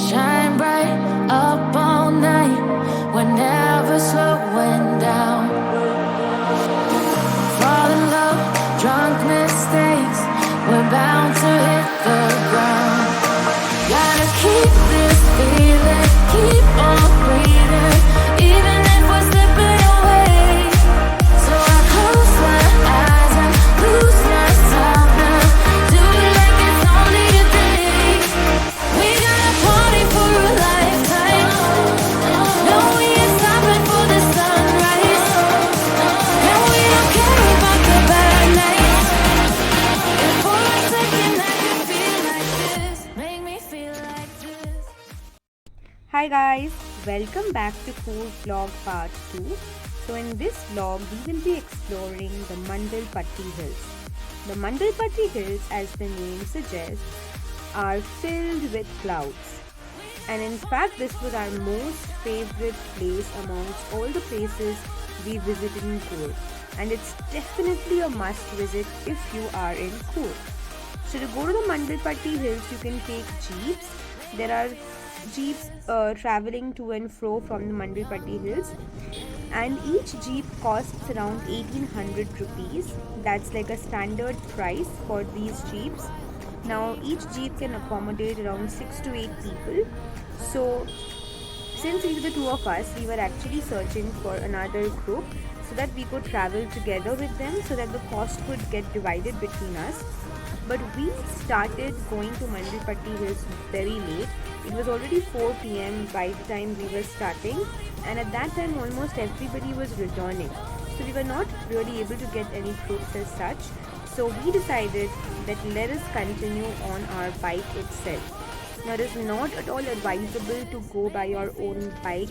Shine bright up all night. We're never slowing down. Fall in love, drunk mistakes. We're bound to hit the ground. Gotta keep this feeling, keep on breathing, even if we're slipping away. So I close my eyes and lose myself now. Do it like it's only a day. We gotta party for a lifetime. No, we ain't stopping for the sunrise. And we don't care about the bad nights. If for a second I can feel like this, make me feel like this. Hi guys, welcome back to Coorg vlog part 2. So in this vlog we will be exploring the Mandalpatti hills. The Mandalpatti hills, as the name suggests, are filled with clouds. And in fact this was our most favorite place amongst all the places we visited in Coorg. And it's definitely a must visit if you are in Coorg. So to go to the Mandalpatti hills you can take jeeps. There are jeeps traveling to and fro from the Mandalpatti hills, and each jeep costs around 1800 rupees. That's like a standard price for these jeeps. Now each jeep can accommodate around 6 to 8 people. So since we were the two of us, we were actually searching for another group so that we could travel together with them, so that the cost could get divided between us. But we started going to Mandalpatti hills very late. It was already 4 p.m. by the time we were starting, and at that time almost everybody was returning. So we were not really able to get any groups as such. So we decided that let us continue on our bike itself. Now it is not at all advisable to go by your own bike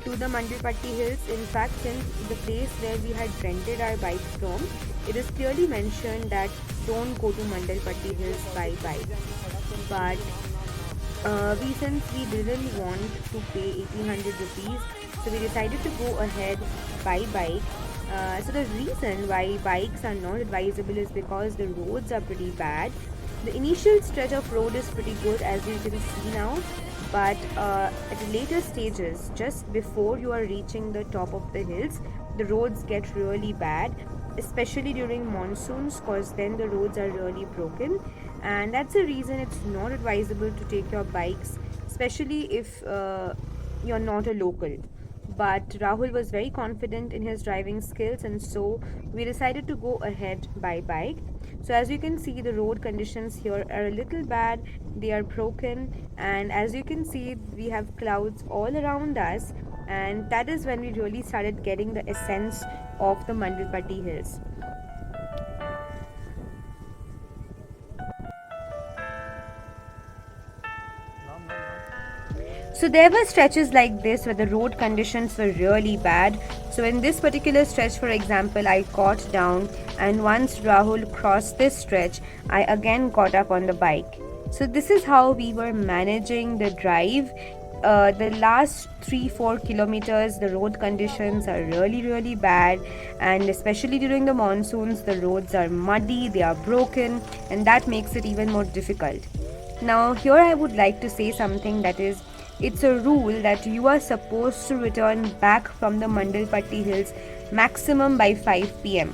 to the Mandalpatti hills. In fact, since the place where we had rented our bike from, it is clearly mentioned that don't go to Mandalpatti hills by bike. But since we didn't want to pay 1800 rupees, so we decided to go ahead by bike. So the reason why bikes are not advisable is because the roads are pretty bad. The initial stretch of road is pretty good, as you can see now, but at the later stages, just before you are reaching the top of the hills, the roads get really bad, especially during monsoons, because then the roads are really broken. And that's the reason it's not advisable to take your bikes, especially if you're not a local. But Rahul was very confident in his driving skills, and so we decided to go ahead by bike. So as you can see, the road conditions here are a little bad, they are broken, and as you can see, we have clouds all around us, and that is when we really started getting the essence of the Mandalpatti hills. So there were stretches like this where the road conditions were really bad. So in this particular stretch, for example, I got down, and once Rahul crossed this stretch, I again got up on the bike. So this is how we were managing the drive. The last 3-4 kilometers, the road conditions are really bad, and especially during the monsoons, the roads are muddy, they are broken, and that makes it even more difficult. Now here I would like to say something, that is, it's a rule that you are supposed to return back from the Mandalpatti hills maximum by 5 p.m.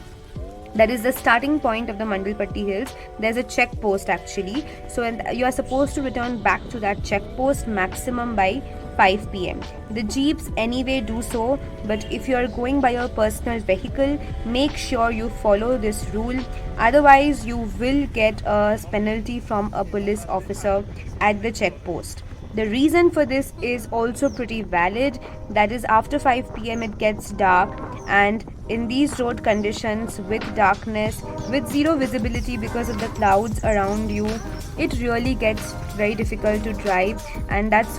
That is the starting point of the Mandalpatti hills. There's a check post actually. So you are supposed to return back to that check post maximum by 5 p.m. The jeeps anyway do so, but if you are going by your personal vehicle, make sure you follow this rule. Otherwise, you will get a penalty from a police officer at the check post. The reason for this is also pretty valid. That is, after 5 p.m. it gets dark, and in these road conditions with darkness, with zero visibility because of the clouds around you, it really gets very difficult to drive, and that's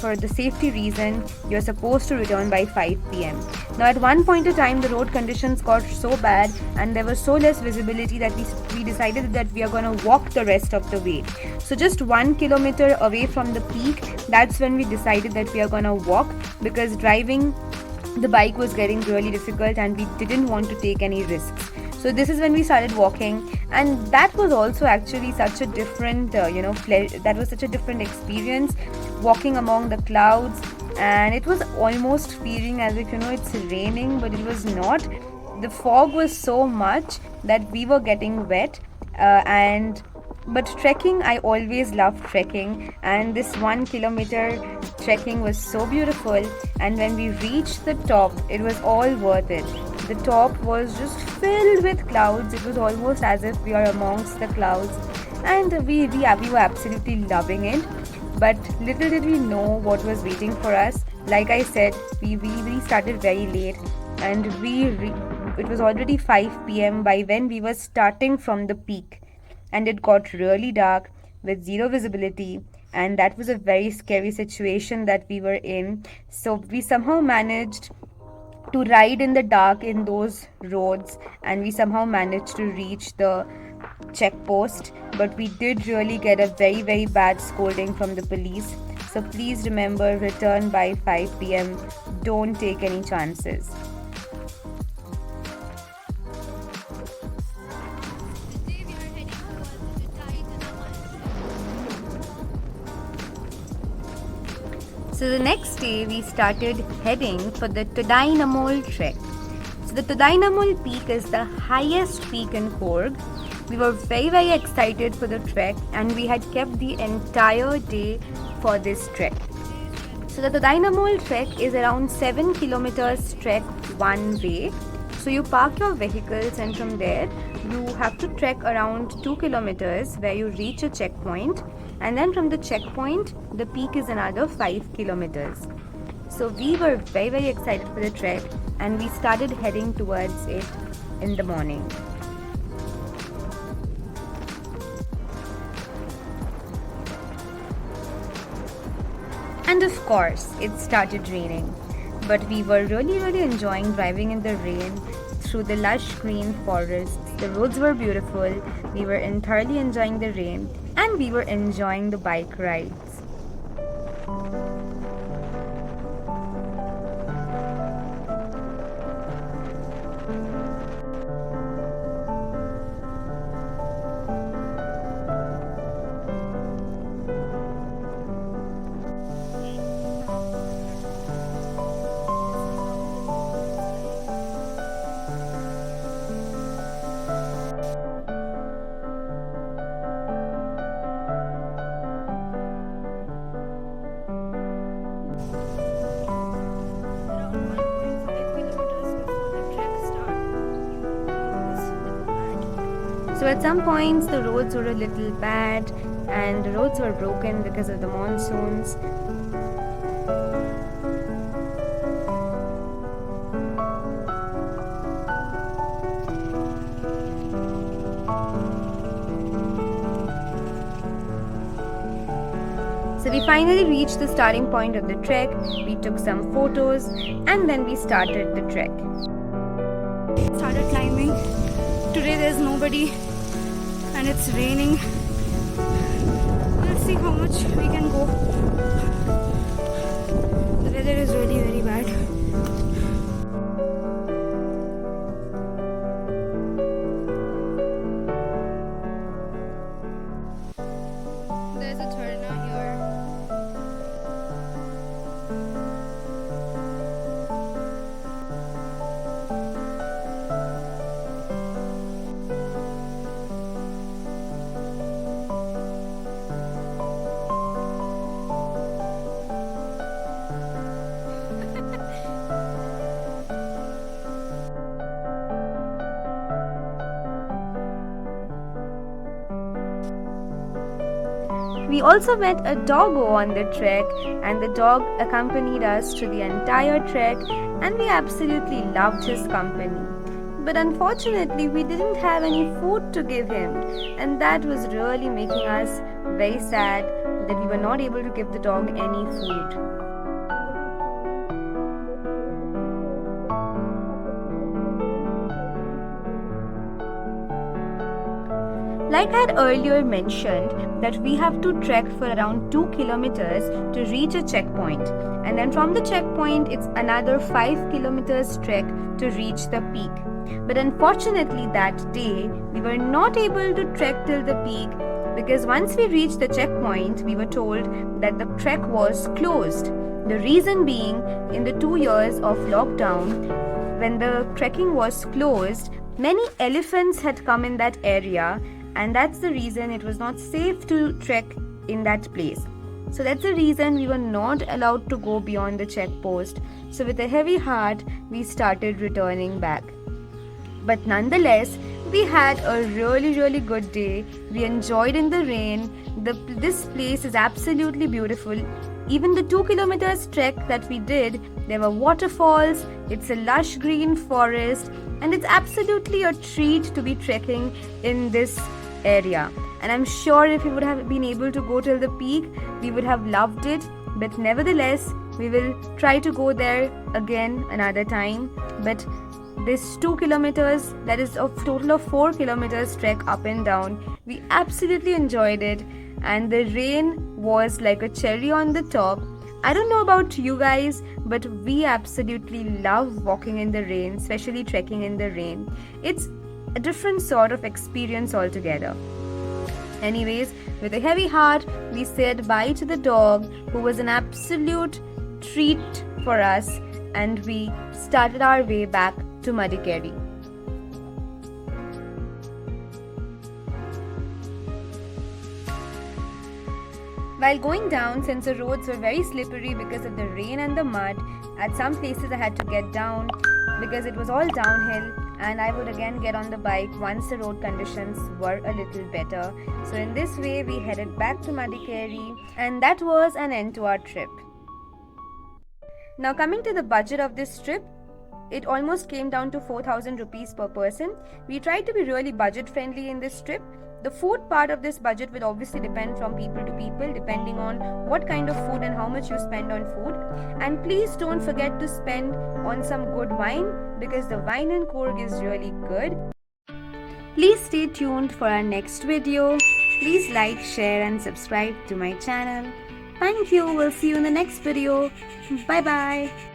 for the safety reason you're supposed to return by 5 p.m. Now at one point in time, the road conditions got so bad and there was so less visibility that we decided that we are going to walk the rest of the way. So just 1 kilometer away from the peak, that's when we decided that we are going to walk, because driving the bike was getting really difficult and we didn't want to take any risks. So this is when we started walking, and that was also actually such a different that was such a different experience, walking among the clouds. And it was almost feeling as if it's raining, but it was not. The fog was so much that we were getting wet. And But trekking, I always loved trekking, and this 1 kilometer trekking was so beautiful. And when we reached the top, it was all worth it. The top was just filled with clouds. It was almost as if we are amongst the clouds, and we were absolutely loving it. But little did we know what was waiting for us. Like I said, we started very late, and it was already 5 p.m. by when we were starting from the peak, and it got really dark with zero visibility, and that was a very scary situation that we were in. So we somehow managed to ride in the dark in those roads, and we somehow managed to reach the check post. But we did really get a very, very bad scolding from the police. So please remember, return by 5 p.m. Don't take any chances. So the next day we started heading for the Tadianamol trek. So the Tadianamol peak is the highest peak in Coorg. We were very, very excited for the trek, and we had kept the entire day for this trek. So the Tadianamol trek is around 7 kilometers trek one way. So you park your vehicles, and from there you have to trek around 2 kilometers where you reach a checkpoint, and then from the checkpoint the peak is another 5 kilometers. So we were very, very excited for the trek, and we started heading towards it in the morning. And of course, it started raining. But we were really, really enjoying driving in the rain through the lush green forests. The roads were beautiful. We were thoroughly enjoying the rain, and we were enjoying the bike rides. So at some points the roads were a little bad, and the roads were broken because of the monsoons. So we finally reached the starting point of the trek. We took some photos, and then we started the trek. Started climbing. Today there's nobody, and it's raining. Let's see how much we can go. The weather is really very bad. There's a turner here. We also met a doggo on the trek, and the dog accompanied us through the entire trek, and we absolutely loved his company. But unfortunately, we didn't have any food to give him, and that was really making us very sad that we were not able to give the dog any food. Like I had earlier mentioned, that we have to trek for around 2 kilometers to reach a checkpoint, and then from the checkpoint it's another 5 kilometers trek to reach the peak. But unfortunately that day, we were not able to trek till the peak because once we reached the checkpoint, we were told that the trek was closed. The reason being, in the 2 years of lockdown, when the trekking was closed, many elephants had come in that area, and that's the reason it was not safe to trek in that place. So that's the reason we were not allowed to go beyond the checkpost. So with a heavy heart, we started returning back. But nonetheless, we had a really good day. We enjoyed in the rain. This place is absolutely beautiful. Even the 2 kilometers trek that we did, there were waterfalls, it's a lush green forest, and it's absolutely a treat to be trekking in this area. And I'm sure if we would have been able to go till the peak, we would have loved it. But nevertheless, we will try to go there again another time. But this 2 kilometers, that is a total of 4 kilometers trek up and down, we absolutely enjoyed it. And the rain was like a cherry on the top. I don't know about you guys, but we absolutely love walking in the rain, especially trekking in the rain. It's a different sort of experience altogether. Anyways, with a heavy heart, we said bye to the dog, who was an absolute treat for us, and we started our way back to Madikeri. While going down, since the roads were very slippery because of the rain and the mud, at some places I had to get down because it was all downhill, and I would again get on the bike once the road conditions were a little better. So in this way, we headed back to Madikeri, and that was an end to our trip. Now coming to the budget of this trip, it almost came down to 4,000 rupees per person. We tried to be really budget friendly in this trip. The food part of this budget will obviously depend from people to people, depending on what kind of food and how much you spend on food. And please don't forget to spend on some good wine, because the wine in Coorg is really good. Please stay tuned for our next video. Please like, share and subscribe to my channel. Thank you. We'll see you in the next video. Bye bye.